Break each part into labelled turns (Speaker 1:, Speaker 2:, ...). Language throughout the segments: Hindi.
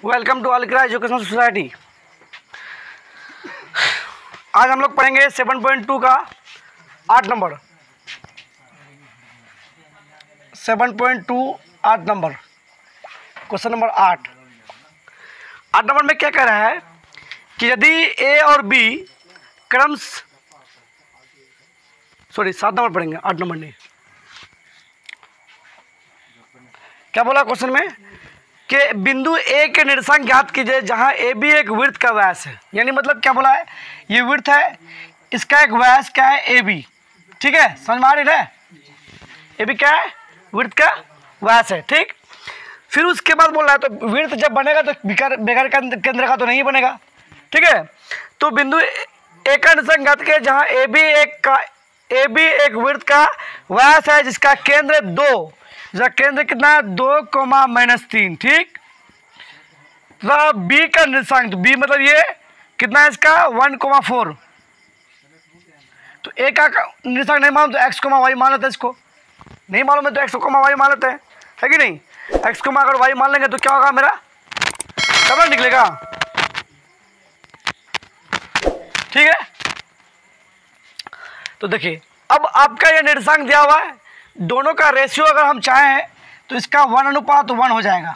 Speaker 1: वेलकम टू अलकिरा एजुकेशनल सोसाइटी। आज हम लोग पढ़ेंगे 7.2 का 8 number. 7.2 8 number, question number 8 number में क्या कह रहा है कि यदि ए और बी क्रम 7 नंबर पढ़ेंगे, 8 नंबर नहीं। क्या बोला क्वेश्चन में कि बिंदु ए के निर्देशांक ज्ञात कीजिए जहां ए बी एक वृत्त का व्यास है। यानी मतलब क्या बोला है, ये वृत्त है, इसका एक व्यास क्या है, ए बी। ठीक है, समझ में आ रही है? ए बी क्या है, वृत्त का व्यास है। ठीक, फिर उसके बाद बोल रहा है तो वृत्त जब बनेगा तो बेकार केंद्र का तो नहीं बनेगा। ठीक है, तो बिंदु ए का निर्देशांक ज्ञात कीजिए जहां ए बी एक वृत्त का व्यास है जिसका केंद्र 2, इसका केंद्र कितना है 2, -3। ठीक, बी का निर्देशांक, बी मतलब ये कितना है इसका 1, 4। तो ए का निर्देशांक नहीं मालूम तो x, y मान लेते हैं। इसको नहीं मालूम है तो x, y मान लेते हैं, है कि नहीं? x, अगर y मान लेंगे तो क्या होगा, मेरा कब निकलेगा। ठीक है, तो देखिए अब आपका ये निर्देशांक दिया हुआ है, दोनों का रेशियो अगर हम चाहें तो इसका 1:1 हो जाएगा।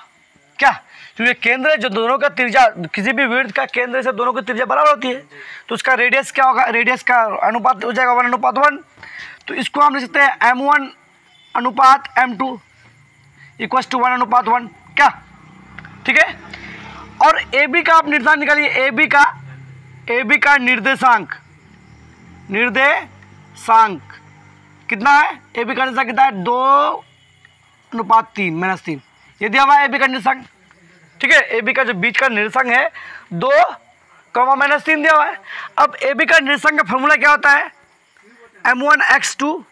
Speaker 1: क्या, क्योंकि केंद्र जो दोनों का त्रिज्या, किसी भी वृत्त का केंद्र से दोनों की त्रिज्या बराबर होती है, तो उसका रेडियस क्या होगा, रेडियस का अनुपात हो जाएगा 1:1। तो इसको हम लिख सकते हैं M1/M2 = 1:1। क्या, ठीक है। और ए बी का आप निर्देशांक निकालिए, ए बी का निर्देशांक कितना है, ए बी का निर्देशांक कितना है 2:3 -3। ये दिया हुआ है ए बी का निर्देशांक। ठीक है, ए बी का जो बीच का निर्देशांक है 2, -3 दिया हुआ है। अब ए बी का निर्देशांक का फॉर्मूला क्या होता है, M1x2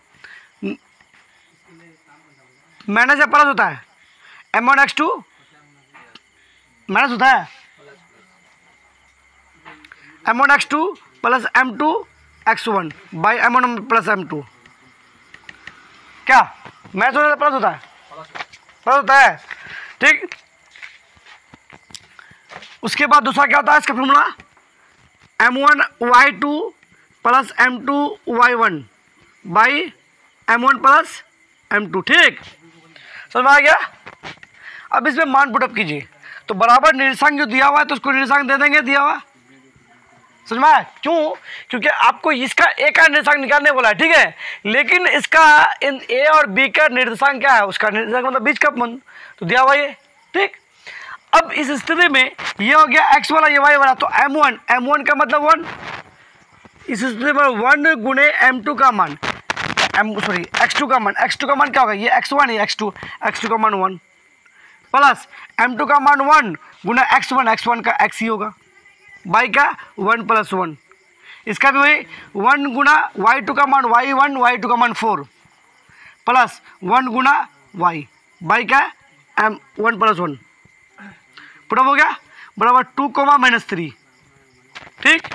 Speaker 1: माइनस या प्लस होता है, M1x2 माइनस होता है, M1x2 + M2x1 by M1 + M2। क्या मैच होता है, प्लस होता है, प्लस होता है। ठीक, उसके बाद दूसरा क्या होता है इसका formula, M1y2 + M2y1 by M1 + M2। ठीक, समझ में आ गया। अब इसमें मान पुटअप कीजिए, तो बराबर निर्देशांक जो दिया हुआ है तो उसको निर्देशांक दे देंगे दिया हुआ। समझ में आया? क्यों? क्योंकि आपको इसका ए का निर्देशांक निकालने बोला है। ठीक है, लेकिन इसका इन ए और बी का निर्देशांक क्या है, उसका निर्देशांक मतलब बीच का मान तो दिया हुआ ये। ठीक, अब इस स्थिति में ये हो गया x वाला, ये y वाला, तो M1 का मतलब 1। इस स्थिति में 1 गुणे M2 का मान, x2 का मान, x2 का मान क्या होगा, ये x1 है, x2 का मान 1 प्लस M2 का मान 1 गुना x1 का x ही होगा, y का 1 + 1। इसका भी वही 1 गुना y2 का मान y1, y2 का मान 4 प्लस 1 गुना y का M1 + 1 पूरा हो गया बराबर 2, -3। ठीक,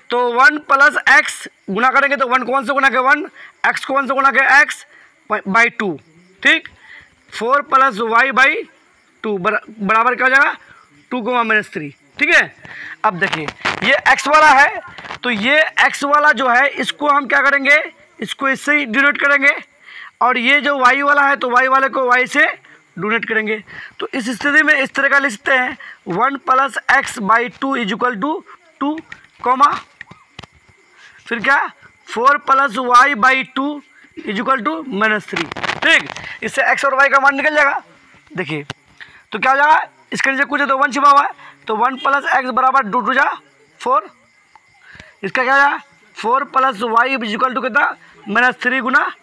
Speaker 1: तो 1 + x गुना करेंगे तो 1 को 1 से गुना के 1, x को 1 से गुना के x बाई 2। ठीक, 4 + y/2 बराबर क्या हो जाएगा 2, -3। ठीक है, अब देखिए ये x वाला है, तो ये x वाला जो है इसको हम क्या करेंगे, इसको इससे ही डिनोट करेंगे, और ये जो y वाला है तो y वाले को y से डोनेट करेंगे। तो इस स्थिति में इस तरह का लिख सकते हैं 1 + x/2 = 2, फिर क्या 4 + y/2 = -3। ठीक, इससे x और y का मान निकल जाएगा। देखिए तो क्या हो जाएगा, इसके नीचे कुछ तो 1 छिपा हुआ है, तो 1 + x बराबर 2 × 2 = 4। इसका क्या जाएगा 4 + y = कितना -3 गुना,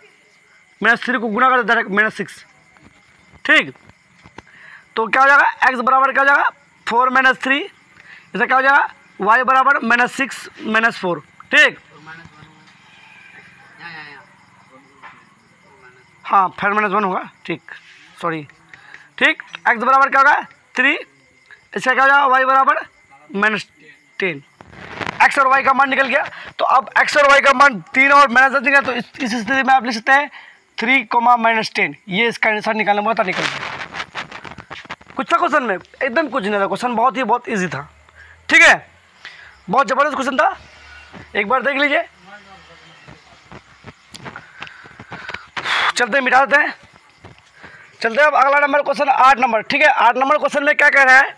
Speaker 1: -3 को गुना कर डायरेक्ट -6। ठीक, तो क्या हो जाएगा x बराबर क्या हो जाएगा 4 - 3, इसका क्या हो जाएगा y बराबर -6 - 4। ठीक, हाँ फिर -1 होगा। ठीक, सॉरी। ठीक, x बराबर क्या होगा 3, इसका क्या हो जाएगा y बराबर -10। x और y का मान निकल गया, तो अब x और y का मान 3 और -10 निकला, तो इस स्थिति में आप लिख सकते हैं 3, -10। ये इसका आंसर निकालना बहुत निकल गया। कुछ था क्वेश्चन में? एकदम कुछ नहीं था, क्वेश्चन बहुत ईजी था। ठीक है, बहुत ज़बरदस्त क्वेश्चन था, एक बार देख लीजिए। चलते मिटा देते हैं, चलते हैं अब अगला नंबर क्वेश्चन 8 नंबर। ठीक है, 8 नंबर क्वेश्चन में क्या कह रहा है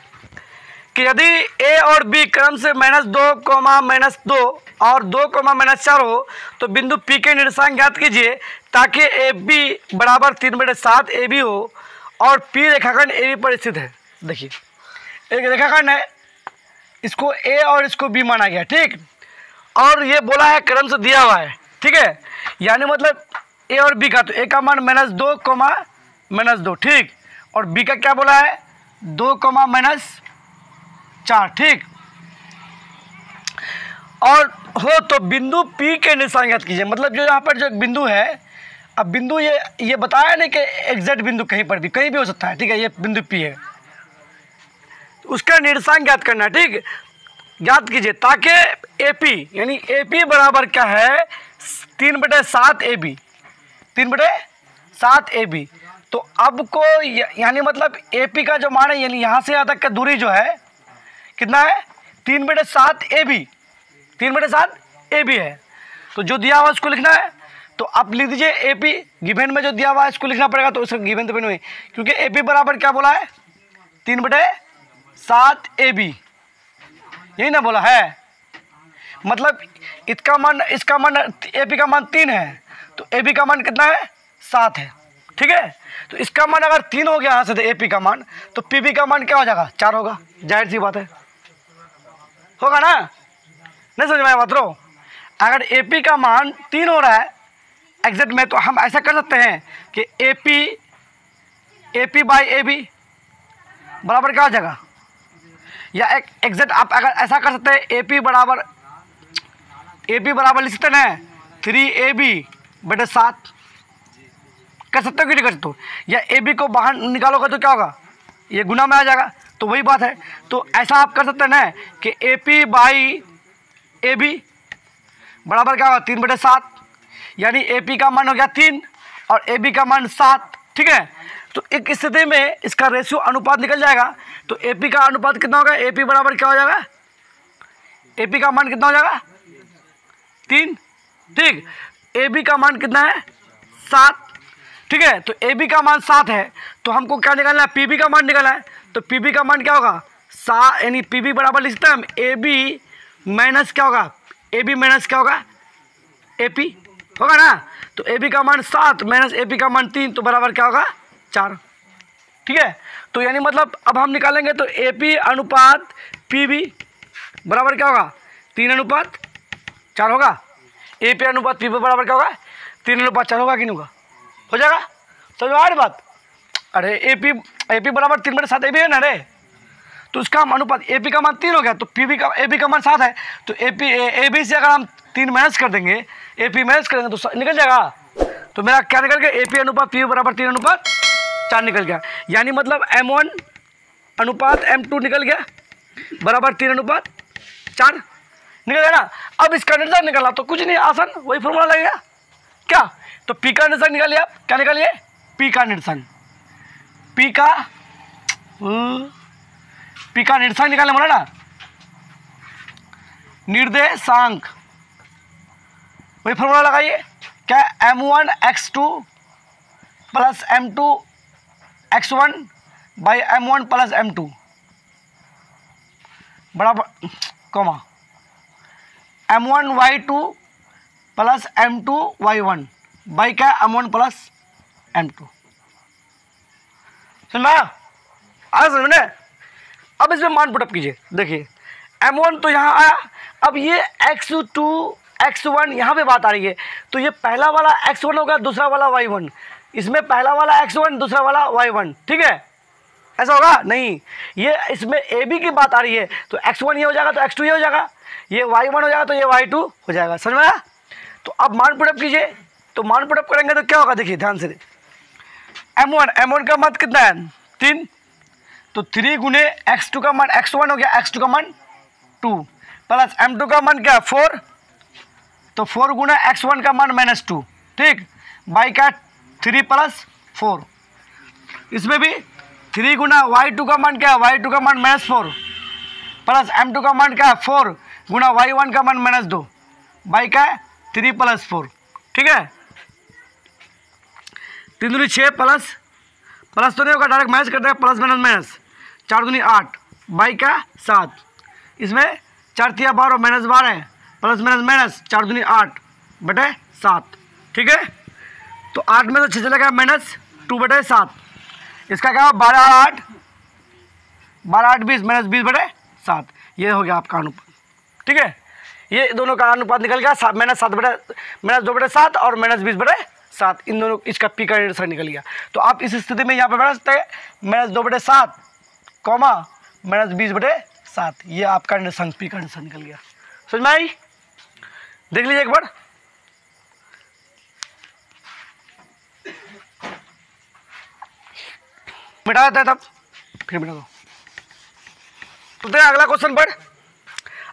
Speaker 1: कि यदि ए और बी क्रम से -2, -2 और 2, -4 हो तो बिंदु पी के निर्देशांक ज्ञात कीजिए ताकि ए बी बराबर 3/7 ए बी हो और पी रेखाखंड ए बी पर स्थित है। देखिए, एक रेखाखंड है, इसको ए और इसको बी माना गया। ठीक, और ये बोला है क्रम से दिया हुआ है। ठीक है, यानी मतलब ए और बी का, तो ए का मान -2, -2। ठीक, और बी का क्या बोला है? 2, -4। ठीक, और हो तो बिंदु पी के निर्देशांक ज्ञात कीजिए। मतलब जो यहाँ पर जो बिंदु है, अब बिंदु ये बताया नहीं कि एग्जैक्ट बिंदु कहीं पर भी कहीं भी हो सकता है। ठीक है, ये बिंदु पी है, उसका निर्देशांक ज्ञात करना है। ठीक, ज्ञात कीजिए ताकि ए पी, यानी ए पी बराबर क्या है? 3/7 ए बी, 3/7 ए बी। तो अब को यानी मतलब ए पी का जो मान है, यानी यहाँ से यहाँ तक का दूरी जो है कितना है? 3/7 ए बी, 3/7 ए बी है। तो जो दिया हुआ उसको लिखना है, तो आप लिख दीजिए ए पी, गिवन में जो दिया हुआ है इसको लिखना पड़ेगा। तो उसका गिवन तो भी नहीं, क्योंकि ए पी बराबर क्या बोला है? 3/7 ए बी, यही ना बोला है। मतलब इसका मान ए पी का मान 3 है, तो ए बी का मान कितना है? 7 है। ठीक है, तो इसका मान अगर 3 हो गया यहाँ से तो ए पी का मान, तो पी बी का मान क्या हो जाएगा? 4 होगा। जाहिर सी बात है, होगा ना? नहीं समझ में आया बात रो? अगर ए पी का मान 3 हो रहा है एग्जैक्ट में, तो हम ऐसा कर सकते हैं कि A P by A B बराबर क्या हो जाएगा? या एक एग्जैक्ट आप अगर ऐसा कर सकते हैं, ए पी बराबर लिख सकते हैं 3AB/7, कर सकते हो कि नहीं कर सकते हो? या ए बी को बाहर निकालोगे तो क्या होगा? ये गुना में आ जाएगा। तो वही बात है, तो ऐसा आप कर सकते हैं ना कि A P by A B बराबर क्या होगा? 3/7, यानी ए पी का मान हो गया 3 और ए बी का मान 7। ठीक है, तो एक स्थिति में इसका रेशियो अनुपात निकल जाएगा। तो ए पी का अनुपात कितना होगा? ए पी बराबर क्या हो जाएगा? ए पी का मान कितना हो जाएगा? 3। ठीक, ए बी का मान कितना है? 7। ठीक है, तो ए बी का मान 7 है, तो हमको क्या निकालना है? पी बी का मान निकालना है। तो पी बी का मान क्या होगा? 7, यानी पी बी बराबर लिख सकते हैं हम ए बी माइनस क्या होगा? ए बी माइनस क्या होगा? ए पी होगा ना? तो ए बी का मान 7 माइनस ए पी का मान 3, तो बराबर क्या होगा? 4। ठीक है, तो यानी मतलब अब हम निकालेंगे तो ए पी अनुपात पी बी बराबर क्या होगा? 3:4 होगा। ए पी अनुपात पी बी बराबर क्या होगा? 3:4 होगा कि नहीं होगा? हो जाएगा। समझ में आ रही बात? अरे ए पी बराबर 3/7 ए बी है ना रे, तो उसका हम अनुपात ए पी का मान 3 हो गया, तो ए बी का मान 7 है, तो ए बी से अगर हम 3 माइनस कर देंगे, ए पी माइनस करेंगे तो निकल जाएगा। तो मेरा क्या निकल गया? ए पी अनुपात पी बराबर 3:4 निकल गया। यानी मतलब M1 अनुपात M2 निकल गया बराबर 3:4 निकल गया ना। अब इसका निर्देशांक निकाला तो कुछ नहीं, आसान वही फॉर्मूला लगेगा क्या? तो पी का निर्देशांक निकालिए आप। क्या निकालिए? पी का निर्देशांक, पी का निर्देशांक निकालने बोला ना, निर्देशांक, वही फॉर्मूला लगाइए। क्या? M1 x2 plus M2 x1 by M1 plus M2 बराबर comma M1 y2 plus M2 y1 by क्या? M1 plus M2। समझ में आया? समझ में? अब इसमें मान पुटअप कीजिए। देखिए M1 तो यहाँ आया, अब ये x2 x1 यहाँ पे बात आ रही है, तो ये पहला वाला x1 होगा, दूसरा वाला y1, इसमें पहला वाला x1 दूसरा वाला y1। ठीक है, ऐसा होगा नहीं, ये इसमें ए बी की बात आ रही है, तो x1 ये हो जाएगा तो x2 ये हो जाएगा, ये y1 हो जाएगा तो ये y2 हो जाएगा। समझ में आया? तो अब मान पुटअप कीजिए, तो मान पुटअप करेंगे तो क्या होगा? देखिए ध्यान से, M1 का मान कितना है? 3, तो 3 गुने x2 का मान x1 हो गया, x2 का मान 2 प्लस M2 का मान क्या? 4, तो 4 गुना x1 का मान -2। ठीक, बाई का 3 + 4, इसमें भी 3 गुना y2 का मान क्या है, y2 का मान -4 प्लस m2 का मान क्या है 4 गुना y1 का मान -2 बाई क्या है 3 + 4। ठीक है, 3 दूनी 6 प्लस तो नहीं होगा, डायरेक्ट माइनस करते हैं, प्लस माइनस 4 दूनी 8 बाई का 7, इसमें 4 तिया 12 -12 प्लस माइनस 4 दूनी 8 बटे 7। ठीक है, तो 8 में तो 6 चलेगा -2 बटे 7, इसका क्या 12 8 20 -20 बटे 7, ये हो गया आपका अनुपात। ठीक है, ये दोनों का अनुपात निकल गया, -2 बटे 7 और -20 बटे 7, इन दोनों इसका पी का निर्देशांक निकल गया। तो आप इस स्थिति में यहाँ पे बढ़ा सकते हैं -2 बटे 7 कॉमा -20 बटे 7, ये आपका निर्देशांक पी का निर्देशांक निकल गया। समझ में आई? देख लीजिए एक बार, मिटा देता है तब फिर मिटा दो। तो देखिए अगला क्वेश्चन पढ़,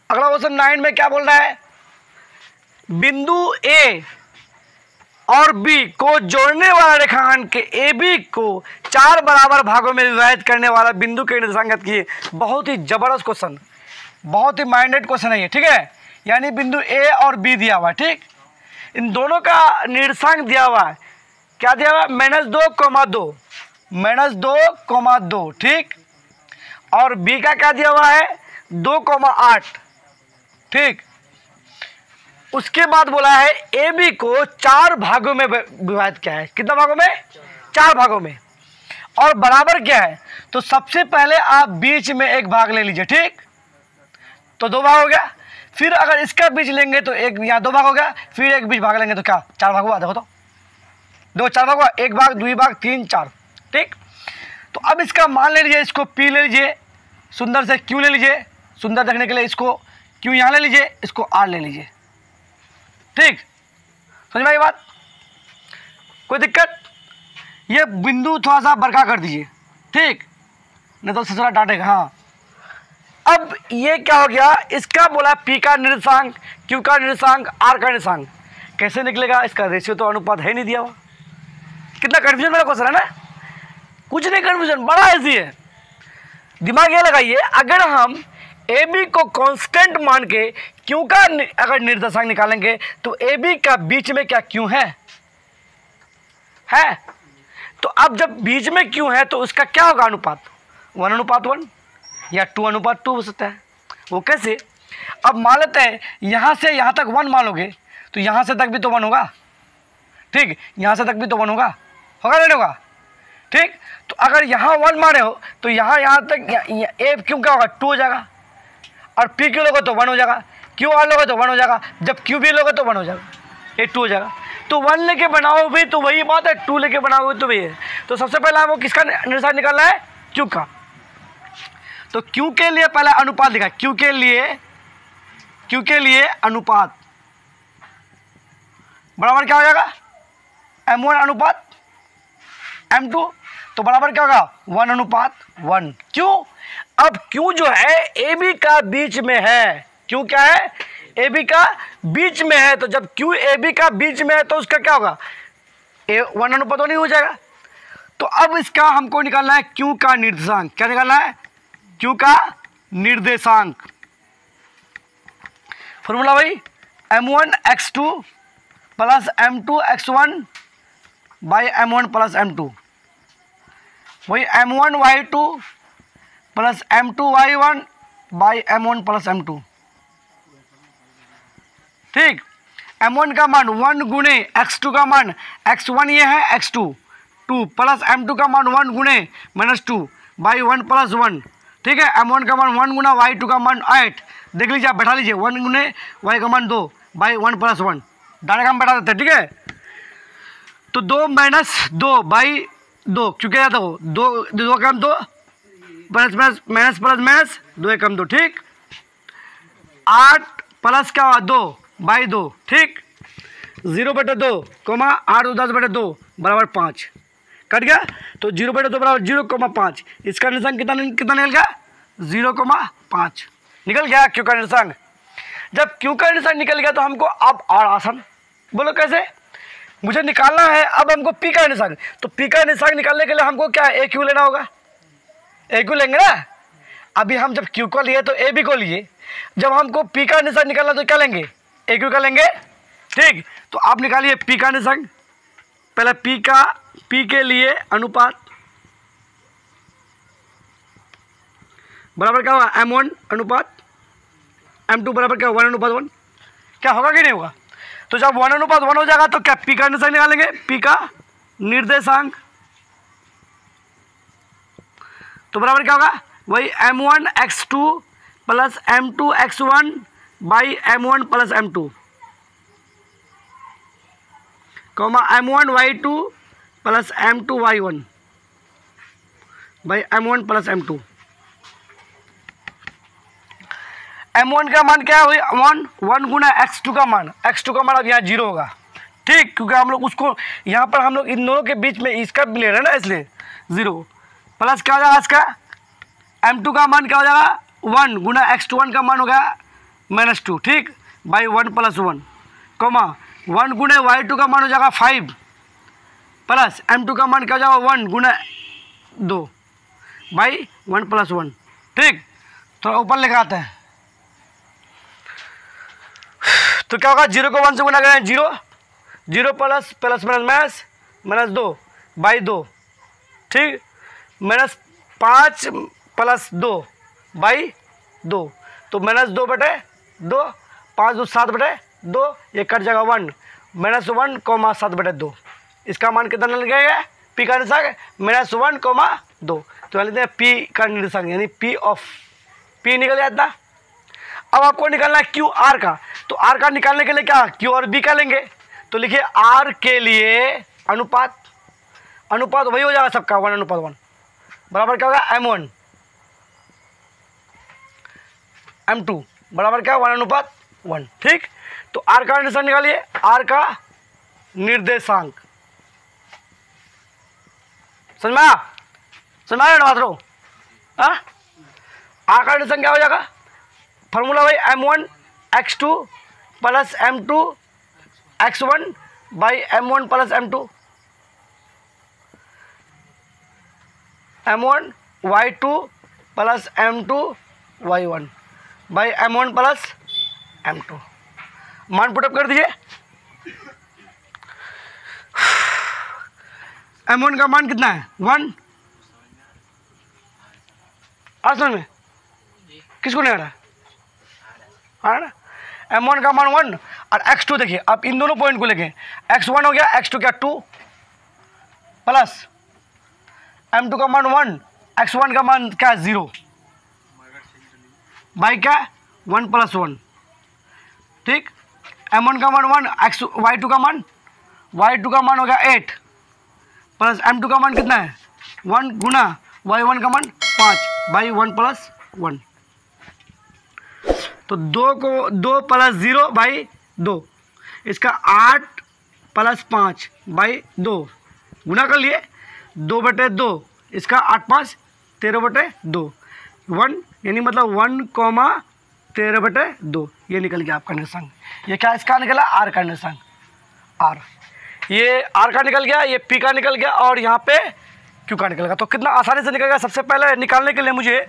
Speaker 1: अगला क्वेश्चन 9 में क्या बोल रहा है, बिंदु ए और बी को जोड़ने वाला रेखाखंड के ए बी को 4 बराबर भागों में विभाजित करने वाला बिंदु के निर्देशांक की। बहुत ही जबरदस्त क्वेश्चन, बहुत ही माइंडेड क्वेश्चन है ये। ठीक है, यानी बिंदु ए और बी दिया हुआ है, ठीक, इन दोनों का निर्देशांक दिया हुआ है, क्या दिया हुआ है -2,2 -2,2, ठीक, और बी का क्या दिया हुआ है 2,8, ठीक। उसके बाद बोला है ए बी को 4 भागों में विभाजित किया है, कितना भागों में 4 भागों में, और बराबर क्या है, तो सबसे पहले आप बीच में एक भाग ले लीजिए, ठीक, तो 2 भाग हो गया, फिर अगर इसका बीच लेंगे तो एक यहाँ 2 भाग हो गया, फिर एक बीच भाग लेंगे तो क्या 4 भाग हुआ, देखो तो 2 4 भाग हुआ, 1 भाग 2 भाग 3 4, ठीक। तो अब इसका मान ले लीजिए, इसको पी ले लीजिए, सुंदर से क्यू ले लीजिए, सुंदर देखने के लिए इसको क्यू यहाँ ले लीजिए, इसको आर ले लीजिए, ठीक, समझ में आई बात, कोई दिक्कत? ये बिंदु थोड़ा सा बरका कर दीजिए, ठीक, नहीं तो ससुरा डांटेगा। हाँ, अब ये क्या हो गया, इसका बोला पी का निर्देशांक, क्यू का निर्देशांक, आर का निर्देशांक, कैसे निकलेगा, इसका रेशियो तो अनुपात है नहीं दिया हुआ। कितना कन्फ्यूजन वाला क्वेश्चन है ना, कुछ नहीं कन्फ्यूजन, बड़ा इजी है। दिमाग ये लगाइए, अगर हम ए बी को कांस्टेंट मान के क्यू का अगर निर्देशांक निकालेंगे तो ए बी का बीच में क्या क्यू है, तो अब जब बीच में क्यू है तो उसका क्या होगा अनुपात, 1:1 या 2:2 हो सकता है। वो कैसे, अब मान लेते हैं यहाँ से यहाँ तक 1 मानोगे तो यहाँ से तक भी तो 1 होगा, ठीक, यहाँ से तक भी तो 1 होगा नहीं होगा, ठीक। तो अगर यहाँ 1 माने हो तो यहाँ तक ए क्यू क्या होगा 2 हो जाएगा, और पी क्यू लोगे तो 1 हो जाएगा, क्यू आर लोगे तो 1 हो जाएगा, जब क्यू बी लोगे तो 1 हो जाएगा, ए 2 हो जाएगा। तो 1 लेके बनाओ भी तो वही बात है, 2 लेके बनाओगे तो वही है। तो सबसे पहले हमको किसका निर्देशांक निकालना है, क्यू का। तो क्यू के लिए पहले अनुपात लिखा, क्यू के लिए अनुपात बराबर क्या हो जाएगा m1 अनुपात m2, तो बराबर क्या होगा 1:1। क्यों, अब क्यू जो है ए बी का बीच में है, क्यू क्या है ए बी का बीच में है, तो जब क्यू ए बी का बीच में है तो उसका क्या होगा 1:1 नहीं हो जाएगा। तो अब इसका हमको निकालना है क्यू का निर्देशांक, क्या निकालना है क्यू का निर्देशांक। फॉर्मूला भाई m1 x2 plus m2 x1 by m1 plus m2, वही m1 y2 plus m2 y1 by m1 plus m2, ठीक। m1 का मान 1 गुणे x2 का मान x1 ये है x2 2 प्लस m2 का मान 1 गुणे -2 बाई 1 प्लस 1, ठीक है। m1 का मान 1 गुना y2 का मान 8, देख लीजिए आप बैठा लीजिए, 1 गुने y का मान 2 बाई 1 प्लस 1, डायरेक्ट हम बैठा देते हैं, ठीक है। तो 2 - 2 बाई 2, क्योंकि जाता हो 2 कम 2 माइनस प्लस 2 1 कम 2, ठीक। 8 प्लस क्या हुआ 2 बाई 2, ठीक, 0/2 कोमा 8 10 बटे 2 बराबर 5, कट गया। तो 0/2 बराबर 0,5, इसका निर्देशांक कितना निकल गया 0,5 निकल गया क्यू का निर्देशांक। जब क्यू का निर्देशांक निकल गया तो हमको अब और आसान, बोलो कैसे, मुझे निकालना है अब हमको पी का निर्देशांक। तो पी का निर्देशांक निकालने के लिए हमको क्या ए क्यू लेना होगा, ए को लेंगे ना। अभी हम जब क्यू को लिए तो ए बी को लिए, जब हमको पी का निशान निकालना तो क्या लेंगे, ए क्यू का लेंगे। ठीक, तो आप निकालिए पी का निशान। पहले पी के लिए अनुपात बराबर क्या होगा, M1 अनुपात M2 बराबर क्या 1:1। क्या होगा कि नहीं होगा। तो जब 1:1 हो जाएगा तो क्या पी का निर्देशांक निकालेंगे, पी का निर्देशांक तो बराबर क्या होगा, वही M1 x2 plus M2 x1 by M1 plus M2 comma M1 y2 plus M2 y1 by M1 plus M2। M1 का मान क्या है, वही 1 गुना x2 का मान, x2 का मान अब यहाँ 0 होगा। ठीक, क्योंकि हम लोग उसको यहाँ पर हम लोग इन दोनों के बीच में इसका ले रहे हैं ना, इसलिए 0 प्लस क्या हो जाएगा इसका M2 का मान क्या हो जाएगा 1 गुना x1 का मान हो गया -2। ठीक, by 1 plus 1 coma 1 Guna y2 का मान हो जाएगा 5 प्लस M2 का मान क्या हो जाएगा 1 गुना 2 बाई 1 प्लस 1। ठीक, तो ऊपर लेकर आते हैं तो क्या होगा, 0 को 1 से गुना करें 0 0 plus plus minus minus 2 by 2। ठीक, -5 प्लस 2 बाई 2 तो -2 बटे 2, 5 2 7 बटे 2, ये कट जाएगा 1 -1 कोमा 7 बटे 2। इसका मान कितना लगेगा, पी का निर्देशांक -1 कोमा 2। तो लिखते हैं पी का निर्देशांक यानी पी ऑफ पी निकल जाता। अब आपको निकालना है क्यू आर का, तो आर का निकालने के लिए क्या क्यू और बी का लेंगे। तो लिखिए आर के लिए अनुपात वही हो जाएगा सबका 1:1 बराबर क्या होगा M1 M2 बराबर क्या 1:1। ठीक, तो आर का निर्देशांक निकालिए, आर का निर्देशांक समझ में आया ना बात रो। आर का निर्देशांक क्या हो जाएगा, फॉर्मूला भाई M1 x2 plus M2 x1 by M1 plus M2 M1 y2 plus M2 y1 by M1 plus M2। मान पुटअप कर दीजिए। M1 का मान कितना है 1। आ समझ में किसको नहीं आ रहा है ना। M1 का मान 1 और x2 देखिए, आप इन दोनों पॉइंट को लेके x1 हो गया x2 क्या 2 प्लस M2 का मान 1 x1 का मान क्या 0 बाई क्या 1 प्लस 1। ठीक, M1 का मान 1 y2 का मान हो गया 8 प्लस M2 का मान कितना है 1 गुना y1 का मान 5 बाई 1 प्लस 1। तो 2 प्लस 0 बाई 2, इसका 8 प्लस 5 बाई 2 गुना कर लिए 2 बटे 2, इसका 8 5 13 बटे 2 1 यानी मतलब 1 कोमा 13 बटे 2 ये निकल गया आपका निर्देशांक। ये क्या इसका निकला आर का निर्देशांक, आर ये आर का निकल गया, ये पी का निकल गया और यहाँ पे क्यू का निकल गया। तो कितना आसानी से निकल गया। सबसे पहले निकालने के लिए मुझे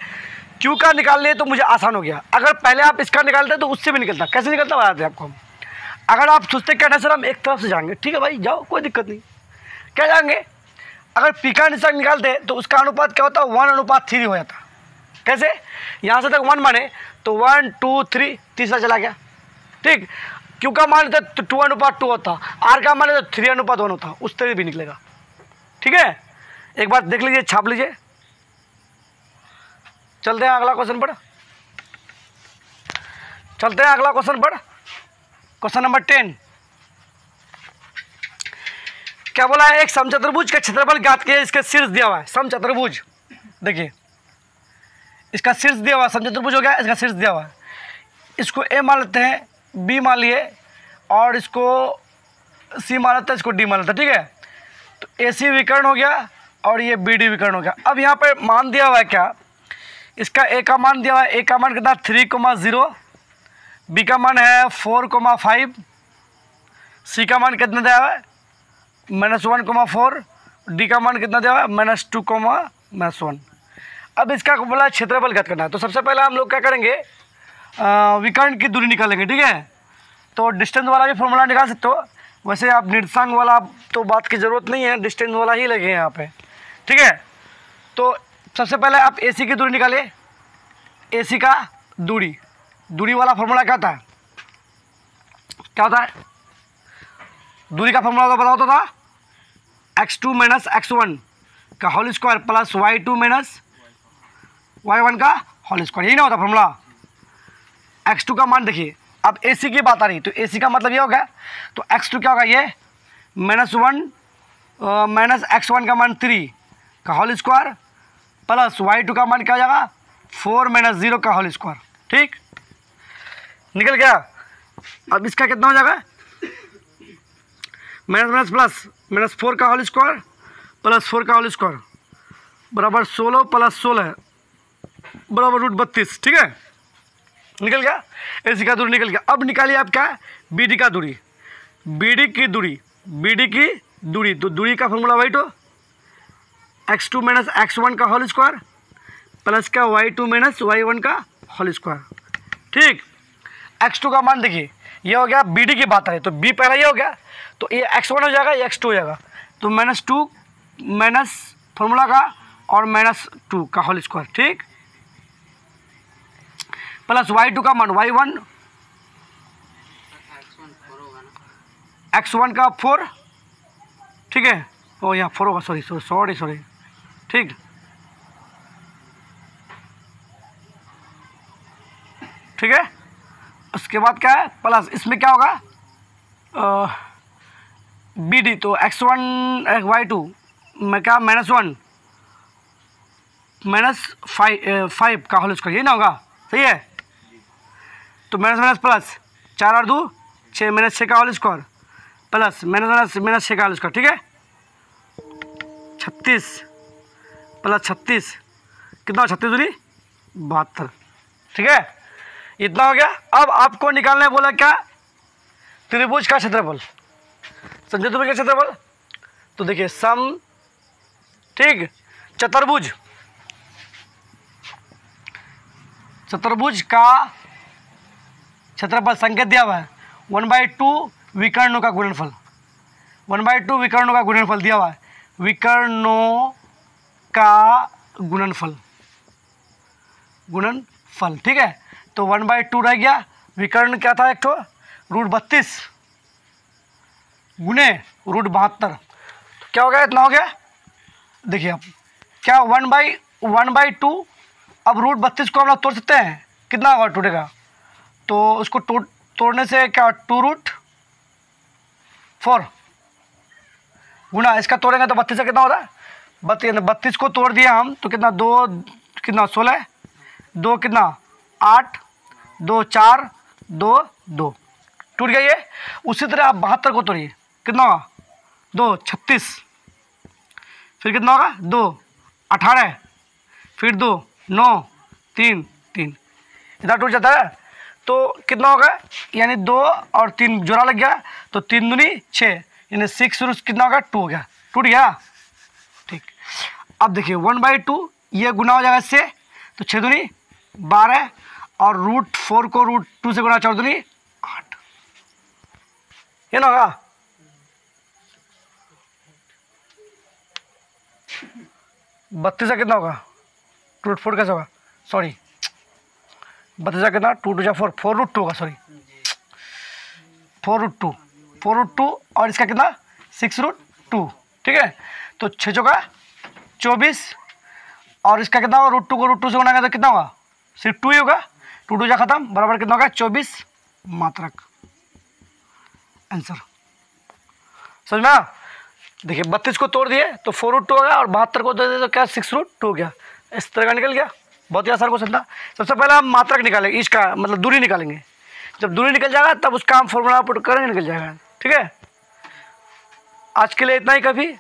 Speaker 1: क्यू का निकालने तो मुझे आसान हो गया। अगर पहले आप इसका निकालते तो उससे भी निकलता। कैसे निकलता बताते हैं आपको हम। अगर आप सोचते कहना सर हम एक तरफ से जाएंगे, ठीक है भाई जाओ कोई दिक्कत नहीं, क्या जाएंगे। अगर पी का निर्देशांक निकालते तो उसका अनुपात क्या होता 1:3 हो जाता। कैसे, यहाँ से तक 1 माने तो 1 2 3 तीसरा चला गया। ठीक, क्यू का मान तो 2:2 होता, आर का मान तो 3:1 होता, उस तरह भी निकलेगा। ठीक है, एक बार देख लीजिए, छाप लीजिए। चलते हैं अगला क्वेश्चन पर, क्वेश्चन नंबर 10। क्या बोला है, एक समचतुर्भुज का क्षेत्रफल ज्ञात किया, इसके शीर्ष दिया हुआ है। समचतुर्भुज देखिए, इसका शीर्ष दिया हुआ, समचतुर्भुज हो गया, इसका शीर्ष दिया हुआ है। इसको ए मान लेते हैं, बी मान लिए और इसको सी मान लेते हैं, इसको डी मान लेते हैं। ठीक है, तो ए सी विकर्ण हो गया और ये बी डी विकर्ण हो गया। अब यहाँ पे मान दिया हुआ है क्या, इसका ए का मान दिया हुआ है, ए का मान कितना 3,0, बी का मान है 4,5, सी का मान कितना दिया हुआ है -1,4, डी का मान कितना दिया हुआ है -2,-1। अब इसका बोला क्षेत्रफल ज्ञात करना है। तो सबसे पहले हम लोग क्या करेंगे, विकर्ण की दूरी निकालेंगे, ठीक है। तो डिस्टेंस वाला भी फॉर्मूला निकाल सकते हो, वैसे आप निर्देशांक वाला तो बात की ज़रूरत नहीं है, डिस्टेंस वाला ही लगे यहाँ पे, ठीक है। तो सबसे पहले आप AC की दूरी निकालिए, AC का दूरी वाला फॉर्मूला क्या होता है, क्या होता है, दूरी का फॉर्मूला तो बताओ तो था x2 माइनस x1 का whole square plus y2 minus y1 का होल स्क्वायर, यही ना होता फॉर्मूला। x2 का मान देखिए, अब AC की बात आ रही तो AC का मतलब ये हो गया, तो x2 क्या होगा, ये -1 माइनस x1 का मान 3 का होल स्क्वायर प्लस y2 का मान क्या हो जाएगा 4 माइनस 0 का होल स्क्वायर, ठीक, निकल गया। अब इसका कितना हो जाएगा, माइनस प्लस -4 का होल स्क्वायर प्लस 4 का होल स्क्वायर बराबर 16 प्लस 16 बराबर √32, ठीक है, निकल गया। AC का दूरी निकल गया। अब निकालिए आप क्या, BD का दूरी, BD की दूरी, तो दूरी का फॉर्मूला वही तो x2 माइनस x1 का होल स्क्वायर प्लस का y2 माइनस y1 का होल स्क्वायर, ठीक। x2 का मान देखिए, ये हो गया, BD की बात है तो B पहला ये हो गया, तो ये x1 हो जाएगा, ये x2 हो जाएगा, तो -2 माइनस फॉर्मूला का और -2 का होल स्क्वायर, ठीक, प्लस y2 का मान y1 x1 का 4, ठीक है, ओ यहाँ 4 होगा, सॉरी, ठीक, ठीक है। उसके बाद क्या है, प्लस इसमें क्या होगा BD, तो x1 y2 में क्या -1 -5 का होल स्क्वायर, ये ना होगा, सही है। तो माइनस प्लस 4 और 2 6 -6 का होल स्क्वायर प्लस -6 का होल स्क्वायर, ठीक है, 36 प्लस 36 कितना, 36 दूनी 72, ठीक है, इतना हो गया। अब आपको निकालने बोला क्या, त्रिभुज का क्षेत्रफल, समझे त्रिभुज का क्षेत्रफल, तो देखिए सम, ठीक, चतुर्भुज का क्षेत्रफल संकेत दिया हुआ है 1/2 विकर्णों का गुणनफल, 1/2 विकर्णों का गुणनफल दिया हुआ है, विकर्णों का गुणनफल, ठीक है। तो 1/2 रह गया, विकर्ण क्या था, एक तो √32 गुने √72, तो क्या हो गया, इतना हो गया। देखिए अब क्या 1/2, अब √32 को हम लोग तोड़ सकते हैं, कितना होगा टूटेगा, तो उसको तोड़ने से क्या 2√4 गुना इसका तोड़ेंगे तो 32 से कितना होता है, 32 को तोड़ दिया हम तो कितना 2 कितना 16 2 कितना 8 2 4 2 2 टूट गया ये। उसी तरह आप 72 को तोड़िए, कितना होगा 2 36, फिर कितना होगा 2 18, फिर 2 9 3 3, इतना टूट जाता है। तो कितना होगा, यानी 2 और 3 जोड़ा लग गया, तो 3 दूनी 6, यानी 6 कितना होगा 2 हो गया, टूट गया, ठीक। अब देखिए 1/2 ये गुना हो जाएगा इससे, तो 6 दूनी 12 और √4 को √2 से गुना 4 दूनी 8, ये ना होगा। 32 का कितना होगा, √4 कैसे होगा, सॉरी 32 का कितना 2 2 4 4√2 होगा, सॉरी 4√2 और इसका कितना 6√2, ठीक है। तो 6 चौका 24 और इसका कितना होगा, √2 को √2 से गुना तो कितना होगा, सिर्फ 2 ही होगा, 2 2 जा खत्म, बराबर कितना होगा 24 मात्रक, आंसर समझ में। देखिए 32 को तोड़ दिए तो 4√2 हो गया और 72 को दे दिए तो क्या 6√2 हो गया, इस तरह का निकल गया। बहुत ही आसान क्वेश्चन था। सबसे पहले हम मात्रक निकालेंगे, इसका मतलब दूरी निकालेंगे, जब दूरी निकल जाएगा तब उसका हम फॉर्मूला पुट करेंगे, निकल जाएगा, ठीक है। आज के लिए इतना ही काफ़ी।